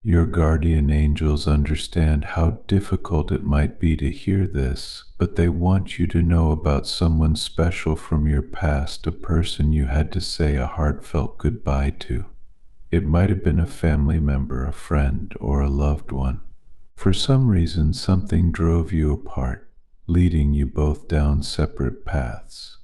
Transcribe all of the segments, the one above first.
Your guardian angels understand how difficult it might be to hear this, but they want you to know about someone special from your past, a person you had to say a heartfelt goodbye to. It might have been a family member, a friend, or a loved one. For some reason, something drove you apart, leading you both down separate paths.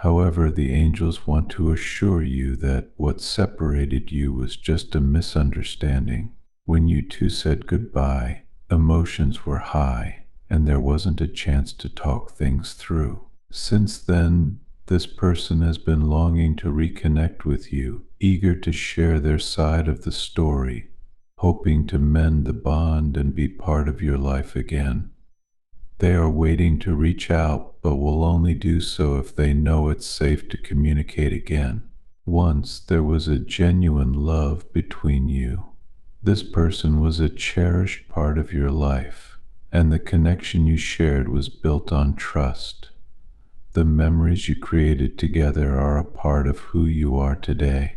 However, the angels want to assure you that what separated you was just a misunderstanding. When you two said goodbye, emotions were high, and there wasn't a chance to talk things through. Since then, this person has been longing to reconnect with you, eager to share their side of the story, hoping to mend the bond and be part of your life again. They are waiting to reach out, but will only do so if they know it's safe to communicate again. Once there was a genuine love between you. This person was a cherished part of your life, and the connection you shared was built on trust. The memories you created together are a part of who you are today.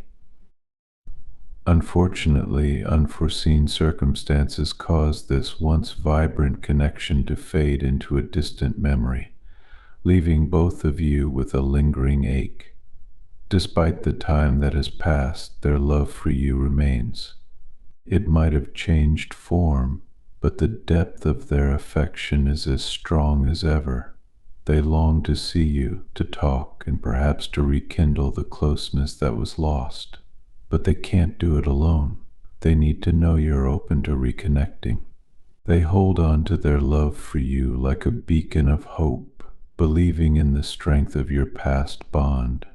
Unfortunately, unforeseen circumstances caused this once vibrant connection to fade into a distant memory, leaving both of you with a lingering ache. Despite the time that has passed, their love for you remains. It might have changed form, but the depth of their affection is as strong as ever. They long to see you, to talk, and perhaps to rekindle the closeness that was lost. But they can't do it alone. They need to know you're open to reconnecting. They hold on to their love for you like a beacon of hope, believing in the strength of your past bond.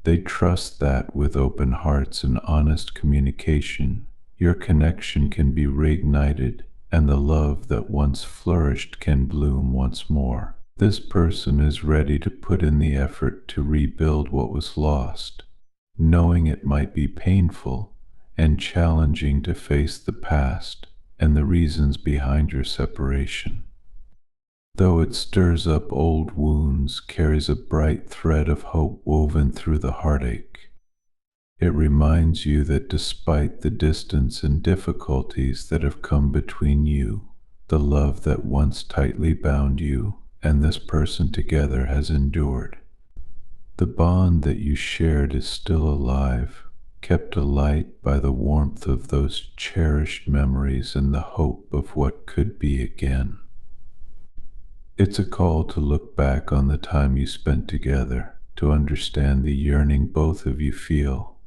They trust that with open hearts and honest communication, your connection can be reignited, and the love that once flourished can bloom once more. This person is ready to put in the effort to rebuild what was lost, knowing it might be painful and challenging to face the past and the reasons behind your separation. Though it stirs up old wounds, carries a bright thread of hope woven through the heartache. It reminds you that despite the distance and difficulties that have come between you, the love that once tightly bound you and this person together has endured. The bond that you shared is still alive, kept alight by the warmth of those cherished memories and the hope of what could be again. It's a call to look back on the time you spent together, to understand the yearning both of you feel,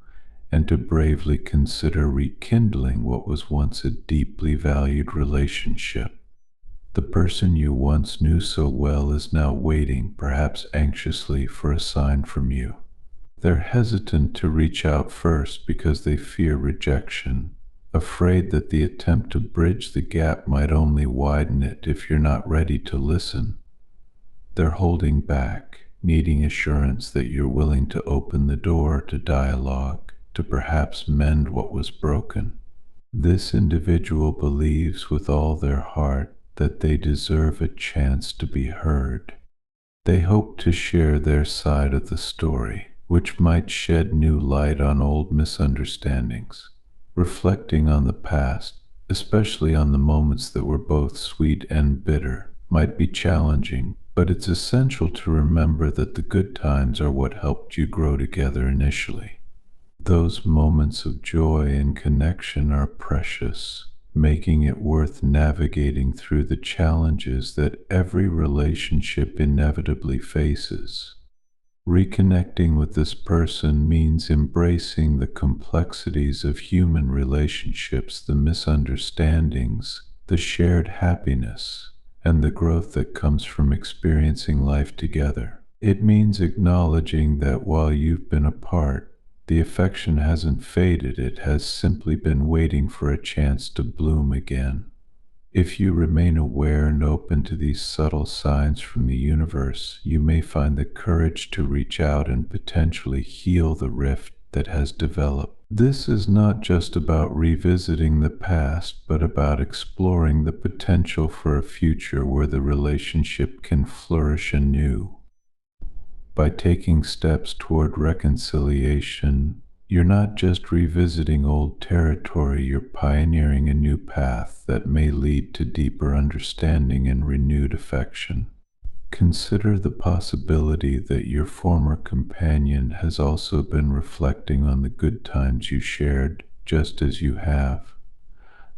and to bravely consider rekindling what was once a deeply valued relationship. The person you once knew so well is now waiting, perhaps anxiously, for a sign from you. They're hesitant to reach out first because they fear rejection, afraid that the attempt to bridge the gap might only widen it if you're not ready to listen. They're holding back, needing assurance that you're willing to open the door to dialogue, to perhaps mend what was broken. This individual believes with all their heart that they deserve a chance to be heard. They hope to share their side of the story, which might shed new light on old misunderstandings. Reflecting on the past, especially on the moments that were both sweet and bitter, might be challenging, but it's essential to remember that the good times are what helped you grow together initially. Those moments of joy and connection are precious, making it worth navigating through the challenges that every relationship inevitably faces. Reconnecting with this person means embracing the complexities of human relationships, the misunderstandings, the shared happiness, and the growth that comes from experiencing life together. It means acknowledging that while you've been apart, the affection hasn't faded, it has simply been waiting for a chance to bloom again. If you remain aware and open to these subtle signs from the universe, you may find the courage to reach out and potentially heal the rift that has developed. This is not just about revisiting the past, but about exploring the potential for a future where the relationship can flourish anew. By taking steps toward reconciliation, You're not just revisiting old territory, you're pioneering a new path that may lead to deeper understanding and renewed affection. Consider the possibility that your former companion has also been reflecting on the good times you shared, just as you have.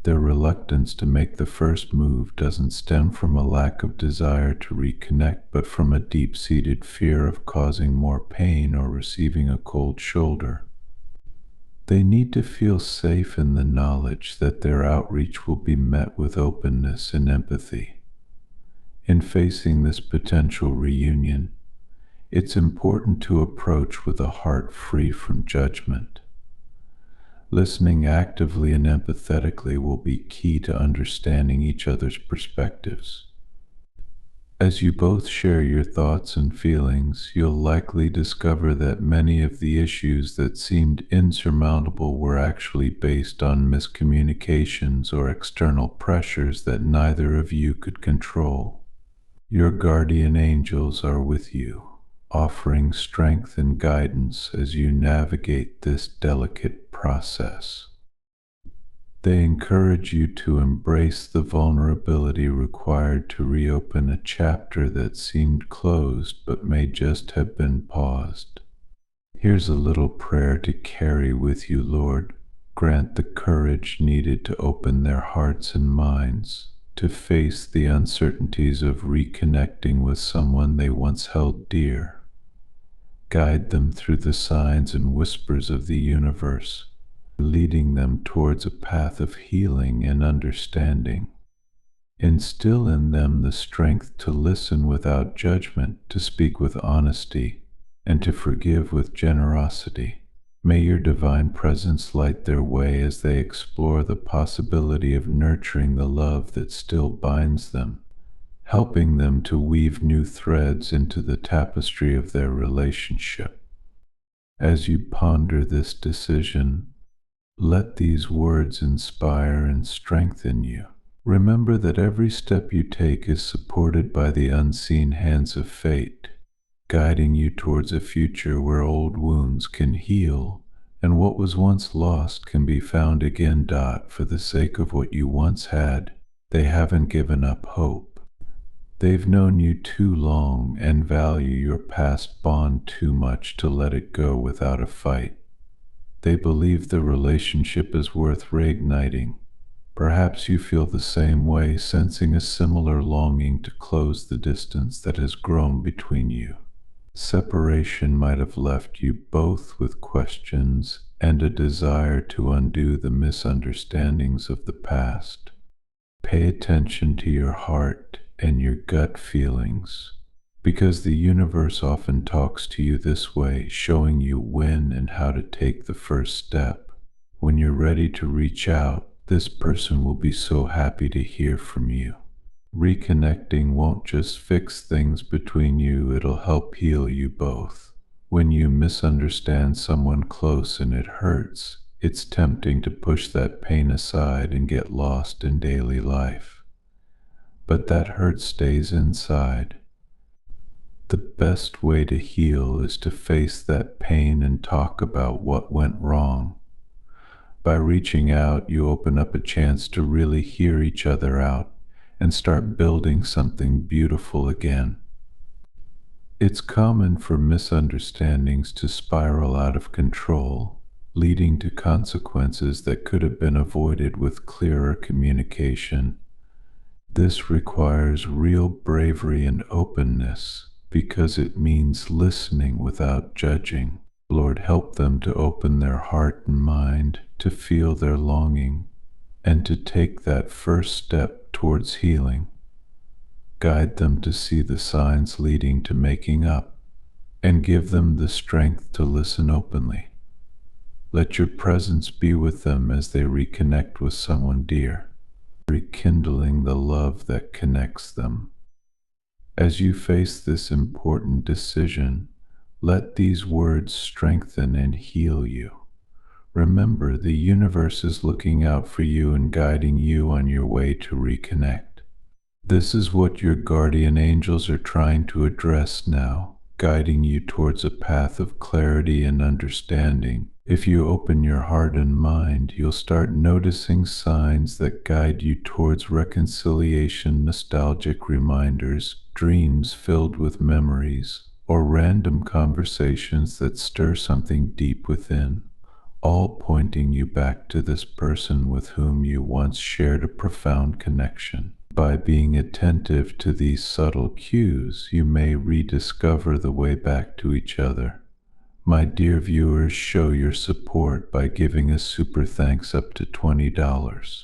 Their reluctance to make the first move doesn't stem from a lack of desire to reconnect, but from a deep-seated fear of causing more pain or receiving a cold shoulder. They need to feel safe in the knowledge that their outreach will be met with openness and empathy. In facing this potential reunion, it's important to approach with a heart free from judgment. Listening actively and empathetically will be key to understanding each other's perspectives. As you both share your thoughts and feelings, you'll likely discover that many of the issues that seemed insurmountable were actually based on miscommunications or external pressures that neither of you could control. Your guardian angels are with you, offering strength and guidance as you navigate this delicate process. They encourage you to embrace the vulnerability required to reopen a chapter that seemed closed but may just have been paused. Here's a little prayer to carry with you, Lord. Grant the courage needed to open their hearts and minds, to face the uncertainties of reconnecting with someone they once held dear. Guide them through the signs and whispers of the universe, leading them towards a path of healing and understanding. Instill in them the strength to listen without judgment, to speak with honesty, and to forgive with generosity. May your divine presence light their way as they explore the possibility of nurturing the love that still binds them, helping them to weave new threads into the tapestry of their relationship. As you ponder this decision, let these words inspire and strengthen you. Remember that every step you take is supported by the unseen hands of fate, guiding you towards a future where old wounds can heal and what was once lost can be found again. For the sake of what you once had, they haven't given up hope. They've known you too long and value your past bond too much to let it go without a fight. They believe the relationship is worth reigniting. Perhaps you feel the same way, sensing a similar longing to close the distance that has grown between you. Separation might have left you both with questions and a desire to undo the misunderstandings of the past. Pay attention to your heart and your gut feelings, because the universe often talks to you this way, showing you when and how to take the first step. When you're ready to reach out, this person will be so happy to hear from you. Reconnecting won't just fix things between you, it'll help heal you both. When you misunderstand someone close and it hurts, it's tempting to push that pain aside and get lost in daily life. But that hurt stays inside. The best way to heal is to face that pain and talk about what went wrong. By reaching out, you open up a chance to really hear each other out and start building something beautiful again. It's common for misunderstandings to spiral out of control, leading to consequences that could have been avoided with clearer communication. This requires real bravery and openness, because it means listening without judging. Lord, help them to open their heart and mind, to feel their longing, and to take that first step towards healing. Guide them to see the signs leading to making up, and give them the strength to listen openly. Let your presence be with them as they reconnect with someone dear, rekindling the love that connects them. As you face this important decision, let these words strengthen and heal you. Remember, the universe is looking out for you and guiding you on your way to reconnect. This is what your guardian angels are trying to address now. guiding you towards a path of clarity and understanding. If you open your heart and mind, you'll start noticing signs that guide you towards reconciliation, nostalgic reminders, dreams filled with memories, or random conversations that stir something deep within, all pointing you back to this person with whom you once shared a profound connection. By being attentive to these subtle cues, you may rediscover the way back to each other. My dear viewers, show your support by giving a super thanks up to $20.